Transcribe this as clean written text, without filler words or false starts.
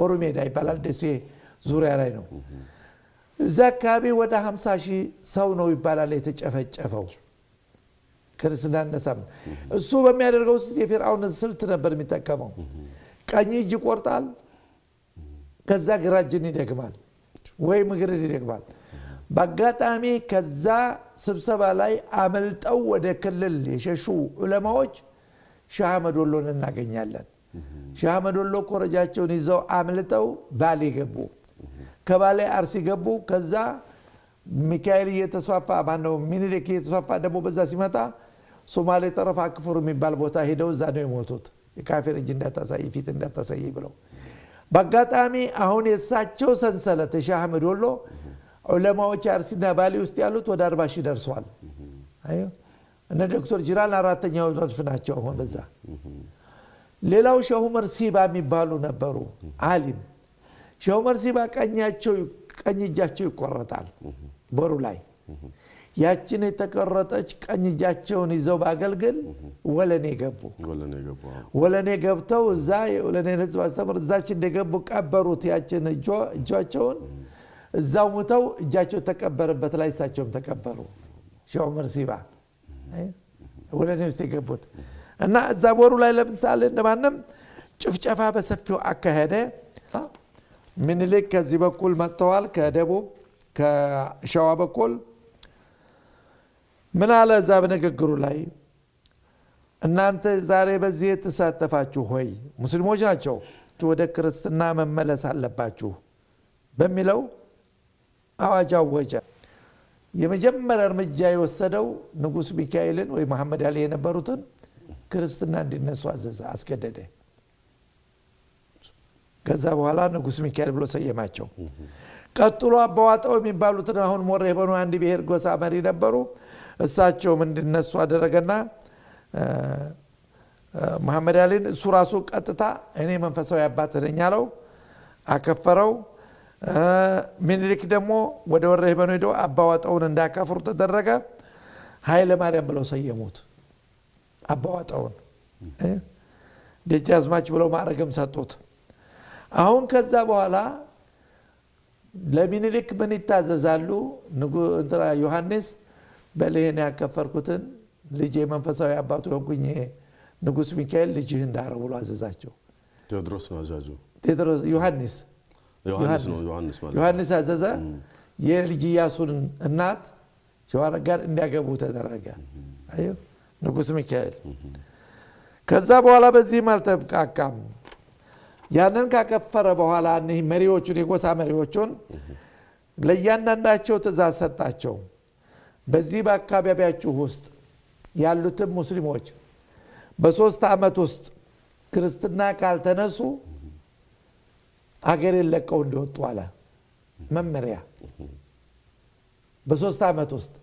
ቦሩ ሜዳ ይባላል ደሴ ዙሪያ ላይ ነው እዛ አካባቢ ወደ 50,000 ሰው ነው ይባላል የተጨፈጨፈው ክርስትና ነሳም እሱ በሚያደርገው የፊርዓውን ስልት ነበር የሚጠቀመው ቀኝ እጅ ቆርጣል ከዛ ግራ እጅን ይደግማል ወይ ምግርን ይደግማል በአጋጣሚ ከዛ ስብሰባ ላይ አመልጠው ወደ ክልል የሸሹ ዑለማዎች ሼህ አህመድ ወሎን እናገኛለን ሼህ አህመድ ወሎ ኮረጃቸውን ይዘው አመልጠው ባሌ ገቡ ከባሌ አርሲ ገቡ ከዛ ሚካኤል እየተስፋፋ ማነው ሚኒሊክ እየተስፋፋ ደግሞ በዛ ሲመጣ ሶማሌ ጠረፍ አክፉር የሚባል ቦታ ሄደው እዛ ነው የሞቱት የካፊር እጅ እንዳታሳይ ፊት እንዳታሳይ ብለው በአጋጣሚ አሁን የሳቸው ሰንሰለት ሼህ አህመድ ወሎ ዑለማዎች አርሲና ባሌ ውስጥ ያሉት ወደ 40,000 ደርሷል አዩ እነ ዶክተር ጅራን አራተኛው ረድፍ ናቸው አሁን በዛ ሌላው ሼህ ዑመር ሲባ የሚባሉ ነበሩ ዓሊም ሼህ ዑመር ሲባ ቀኝ እጃቸው ይቆረጣል ቦሩ ላይ ያችን የተቆረጠች ቀኝ እጃቸውን ይዘው ባገልግል ወለኔ ገብተው እዛ የወለኔ ህዝብ አስተምር እዛች እንደገቡ ቀበሩት ያችን እጃቸውን እዛው ሙተው እጃቸው ተቀበረበት ላይ እሳቸውም ተቀበሩ ሼህ ዑመር ሲባ ወለኔ ውስጥ የገቡት እና እዛ ቦሩ ላይ ለምሳሌ እንደማንም ጭፍጨፋ በሰፊው አካሄደ ምኒልክ ከዚህ በኩል መጥተዋል ከደቡብ ከሸዋ በኩል ምን አለ እዛ በንግግሩ ላይ እናንተ ዛሬ በዚህ ተሳተፋችሁ ሆይ ሙስሊሞች ናቸው ወደ ክርስትና መመለስ አለባችሁ በሚለው አዋጅ አወጀ የመጀመሪያ እርምጃ የወሰደው ንጉስ ሚካኤልን ወይ መሐመድ አሊ የነበሩትን ክርስትና እንዲነሱ አዘዘ አስገደደ ከዛ በኋላ ንጉስ ሚካኤል ብሎ ሰየማቸው ቀጥሎ አባዋጣው የሚባሉት አሁን ሞሬ በኑ አንድ ብሔር ጎሳ መሪ ነበሩ እሳቸው እንዲነሱ አደረገና መሐመድ አሊን እሱ ራሱ ቀጥታ እኔ መንፈሳዊ አባት ነኝ አለው አከፈረው ምኒልክ ደግሞ ወደ ወሬ በኑ ሄዶ አባዋጣውን እንዳከፍሩ ተደረገ ኃይለ ማርያም ብለው ሰየሙት አባዋጣውን ደጃዝማች ብለው ማረገም ሰጡት አሁን ከዛ በኋላ ለምኒልክ ምን ይታዘዛሉ እንትና ዮሐንስ በለሄን ያከፈርኩትን ልጄ መንፈሳዊ አባቱ ሆንኩኝ ንጉስ ሚካኤል ልጅህ እንዳረው ብሎ አዘዛቸው ቴዎድሮስ ነው አዛዡ ቴዎድሮስ ዮሐንስ አዘዘ የልጅ ኢያሱን እናት ሸዋረግ ጋር እንዲያገቡ ተደረገ አዩ ንጉስ ሚካኤል ከዛ በኋላ በዚህ ማልተብቃቃም ያንን ካከፈረ በኋላ እነዚህ መሪዎቹን የጎሳ መሪዎቹን ለያንዳንዳቸው ትእዛዝ ሰጣቸው በዚህ በአካባቢያችሁ ውስጥ ያሉትን ሙስሊሞች በ3 አመት ውስጥ ክርስትና ካልተነሱ አገር ለቀው እንዲወጡ አለ መመሪያ በ3 አመት ውስጥ